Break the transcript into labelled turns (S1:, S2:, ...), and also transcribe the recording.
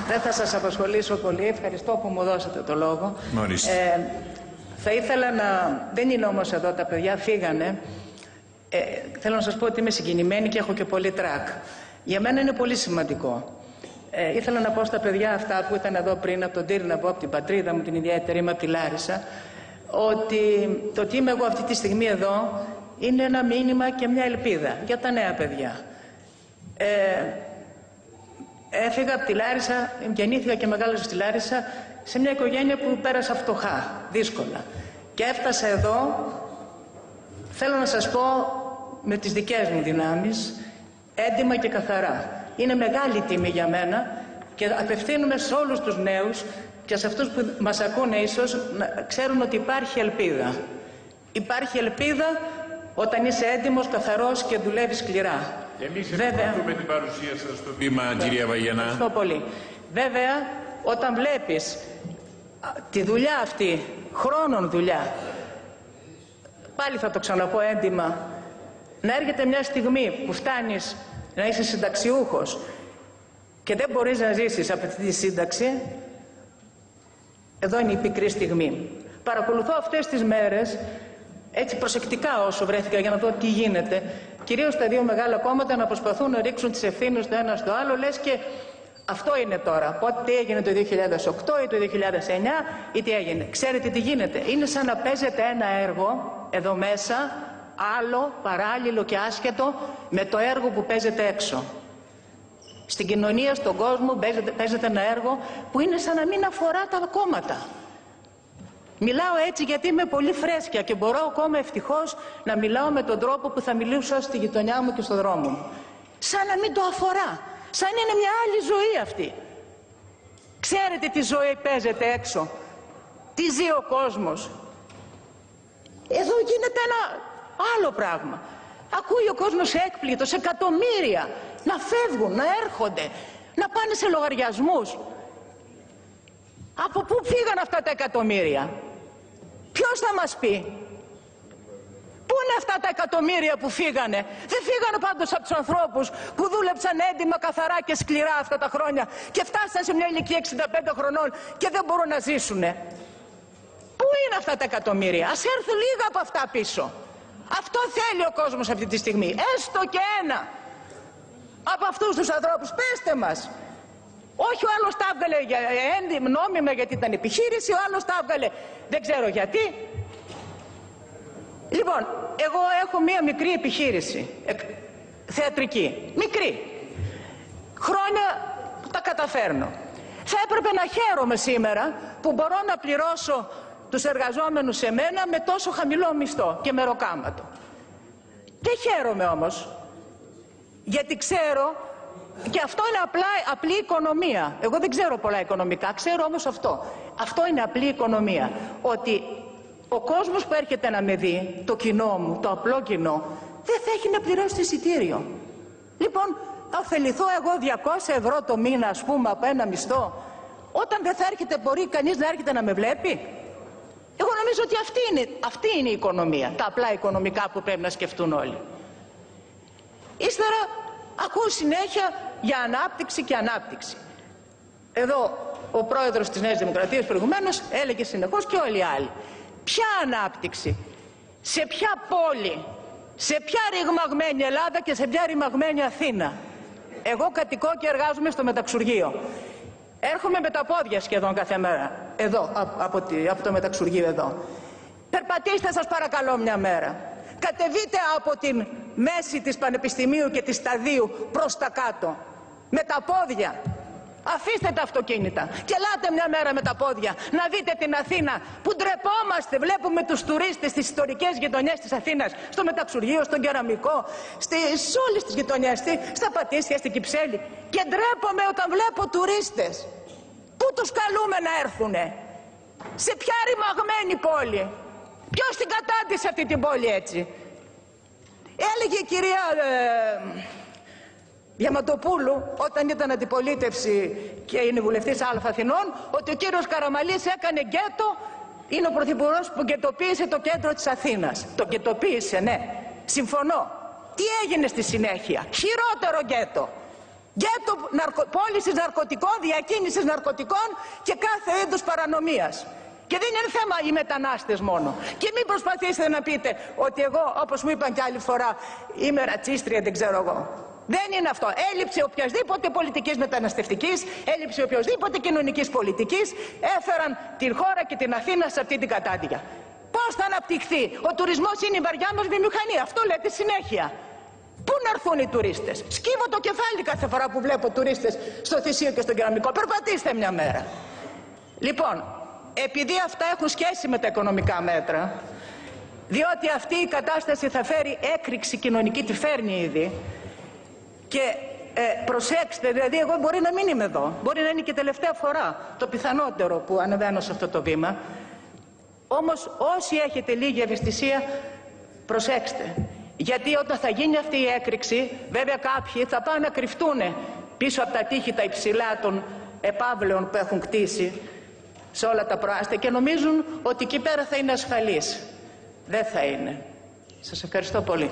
S1: Δεν θα σας απασχολήσω πολύ. Ευχαριστώ που μου δώσατε το λόγο. Θα ήθελα να... Δεν είναι όμως εδώ τα παιδιά, φύγανε. Θέλω να σας πω ότι είμαι συγκινημένη και έχω και πολύ τρακ. Για μένα είναι πολύ σημαντικό. Ήθελα να πω στα παιδιά αυτά που ήταν εδώ πριν από τον Τύρναβο, από την πατρίδα μου την ιδιαίτερη, είμαι από τη Λάρισα, ότι το ότι είμαι εγώ αυτή τη στιγμή εδώ είναι ένα μήνυμα και μια ελπίδα για τα νέα παιδιά. Έφυγα από τη Λάρισα, γεννήθηκα και μεγάλωσα στη Λάρισα σε μια οικογένεια που πέρασα φτωχά, δύσκολα. Και έφτασα εδώ, θέλω να σας πω, με τις δικές μου δυνάμεις, έντιμα και καθαρά. Είναι μεγάλη τιμή για μένα και απευθύνουμε σε όλους τους νέους και σε αυτούς που μας ακούνε ίσως να ξέρουν ότι υπάρχει ελπίδα. Υπάρχει ελπίδα όταν είσαι έντιμος, καθαρός και δουλεύεις σκληρά.
S2: Εμείς ευχαριστούμε την παρουσία σας στο βήμα, κυρία Βαγιανά.
S1: Ευχαριστώ πολύ. Βέβαια, όταν βλέπεις τη δουλειά αυτή, χρόνων δουλειά, πάλι θα το ξαναπώ έντιμα, να έρχεται μια στιγμή που φτάνεις να είσαι συνταξιούχος και δεν μπορείς να ζήσεις από αυτή τη σύνταξη, εδώ είναι η πικρή στιγμή. Παρακολουθώ αυτές τις μέρες, έτσι προσεκτικά όσο βρέθηκα για να δω τι γίνεται, κυρίως τα δύο μεγάλα κόμματα να προσπαθούν να ρίξουν τις ευθύνες το ένα στο άλλο, λες και αυτό είναι τώρα. Πότε τι έγινε το 2008 ή το 2009 ή τι έγινε. Ξέρετε τι γίνεται. Είναι σαν να παίζετε ένα έργο εδώ μέσα, άλλο, παράλληλο και άσχετο με το έργο που παίζετε έξω. Στην κοινωνία, στον κόσμο παίζετε ένα έργο που είναι σαν να μην αφορά τα κόμματα. Μιλάω έτσι γιατί είμαι πολύ φρέσκια και μπορώ ακόμα ευτυχώς να μιλάω με τον τρόπο που θα μιλούσα στη γειτονιά μου και στον δρόμο μου. Σαν να μην το αφορά. Σαν είναι μια άλλη ζωή αυτή. Ξέρετε τι ζωή παίζεται έξω. Τι ζει ο κόσμος. Εδώ γίνεται ένα άλλο πράγμα. Ακούει ο κόσμος έκπληκτος, εκατομμύρια να φεύγουν, να έρχονται, να πάνε σε λογαριασμούς. Από πού φύγαν αυτά τα εκατομμύρια? Ποιος θα μας πει? Πού είναι αυτά τα εκατομμύρια που φύγανε? Δεν φύγανε πάντως από τους ανθρώπους που δούλεψαν έντιμα, καθαρά και σκληρά αυτά τα χρόνια και φτάσαν σε μια ηλικία 65 χρονών και δεν μπορούν να ζήσουνε. Πού είναι αυτά τα εκατομμύρια? Ας έρθουν λίγα από αυτά πίσω. Αυτό θέλει ο κόσμος αυτή τη στιγμή. Έστω και ένα από αυτούς τους ανθρώπους. Πέστε μας. Όχι, ο άλλος τα έβγαλε νόμιμα γιατί ήταν επιχείρηση, ο άλλος τα έβγαλε δεν ξέρω γιατί. Λοιπόν, εγώ έχω μία μικρή επιχείρηση, θεατρική, μικρή. Χρόνια τα καταφέρνω. Θα έπρεπε να χαίρομαι σήμερα που μπορώ να πληρώσω τους εργαζόμενους σε μένα με τόσο χαμηλό μισθό και μεροκάματο. Δεν χαίρομαι όμως, γιατί ξέρω, και αυτό είναι απλή οικονομία. Εγώ δεν ξέρω πολλά οικονομικά, ξέρω όμως αυτό. Αυτό είναι απλή οικονομία. Ότι ο κόσμος που έρχεται να με δει, το κοινό μου, το απλό κοινό, δεν θα έχει να πληρώσει εισιτήριο. Λοιπόν, θα ωφεληθώ εγώ 200 ευρώ το μήνα, ας πούμε, από ένα μισθό, όταν δεν θα έρχεται, μπορεί κανείς να έρχεται να με βλέπει? Εγώ νομίζω ότι αυτή είναι η οικονομία, τα απλά οικονομικά που πρέπει να σκεφτούν όλοι. Ύστερα ακούω συνέχεια για ανάπτυξη και ανάπτυξη. Εδώ ο πρόεδρος της Νέας Δημοκρατίας προηγουμένως έλεγε συνεχώς και όλοι οι άλλοι. Ποια ανάπτυξη? Σε ποια πόλη? Σε ποια ρηγμαγμένη Ελλάδα και σε ποια ρηγμαγμένη Αθήνα? Εγώ κατοικώ και εργάζομαι στο μεταξουργείο. Έρχομαι με τα πόδια σχεδόν κάθε μέρα, εδώ, από το μεταξουργείο εδώ. Περπατήστε σας παρακαλώ μια μέρα. Κατεβείτε από την μέση της Πανεπιστημίου και της Σταδίου προς τα κάτω. Με τα πόδια. Αφήστε τα αυτοκίνητα και ελάτε μια μέρα με τα πόδια να δείτε την Αθήνα που ντρεπόμαστε. Βλέπουμε τους τουρίστες στις ιστορικές γειτονιές της Αθήνας, στο μεταξουργείο, στον Κεραμικό, σε όλες τις γειτονιές, στα Πατήσια, στην Κυψέλη, και ντρέπομαι όταν βλέπω τουρίστες. Πού τους καλούμε να έρθουνε? Σε ποια ρημαγμένη πόλη? Ποιος την κατάντησε αυτή την πόλη έτσι? Έλεγε η κυρία Διαματοπούλου, όταν ήταν αντιπολίτευση και είναι βουλευτής Α Αθηνών, ότι ο κύριος Καραμαλής έκανε γκέτο, είναι ο πρωθυπουργός που γκετοποίησε το κέντρο της Αθήνας. Το γκετοποίησε, ναι, συμφωνώ. Τι έγινε στη συνέχεια? Χειρότερο γκέτο. Γκέτο πώλησης ναρκωτικών, διακίνησης ναρκωτικών και κάθε είδους παρανομίας. Και δεν είναι θέμα οι μετανάστες μόνο. Και μην προσπαθήσετε να πείτε ότι εγώ, όπως μου είπαν και άλλη φορά, είμαι ρατσίστρια, δεν ξέρω εγώ. Δεν είναι αυτό. Έλλειψη οποιασδήποτε πολιτικής μεταναστευτικής, έλλειψη οποιασδήποτε κοινωνικής πολιτικής έφεραν την χώρα και την Αθήνα σε αυτή την κατάντια. Πώς θα αναπτυχθεί? Ο τουρισμός είναι η βαριά μας βιομηχανία. Αυτό λέτε συνέχεια. Πού να έρθουν οι τουρίστες? Σκύβω το κεφάλι κάθε φορά που βλέπω τουρίστες στο Θησίο και στον Κεραμικό. Περπατήστε μια μέρα. Λοιπόν, επειδή αυτά έχουν σχέση με τα οικονομικά μέτρα, διότι αυτή η κατάσταση θα φέρει έκρηξη κοινωνική, τη φέρνει ήδη, και προσέξτε, δηλαδή εγώ μπορεί να μην είμαι εδώ, μπορεί να είναι και τελευταία φορά, το πιθανότερο που ανεβαίνω σε αυτό το βήμα, όμως όσοι έχετε λίγη ευαισθησία, προσέξτε, γιατί όταν θα γίνει αυτή η έκρηξη, βέβαια κάποιοι θα πάνε να κρυφτούν πίσω από τα τείχη τα υψηλά των επαύλεων που έχουν κτίσει σε όλα τα προάστια και νομίζουν ότι εκεί πέρα θα είναι ασφαλής. Δεν θα είναι. Σας ευχαριστώ πολύ.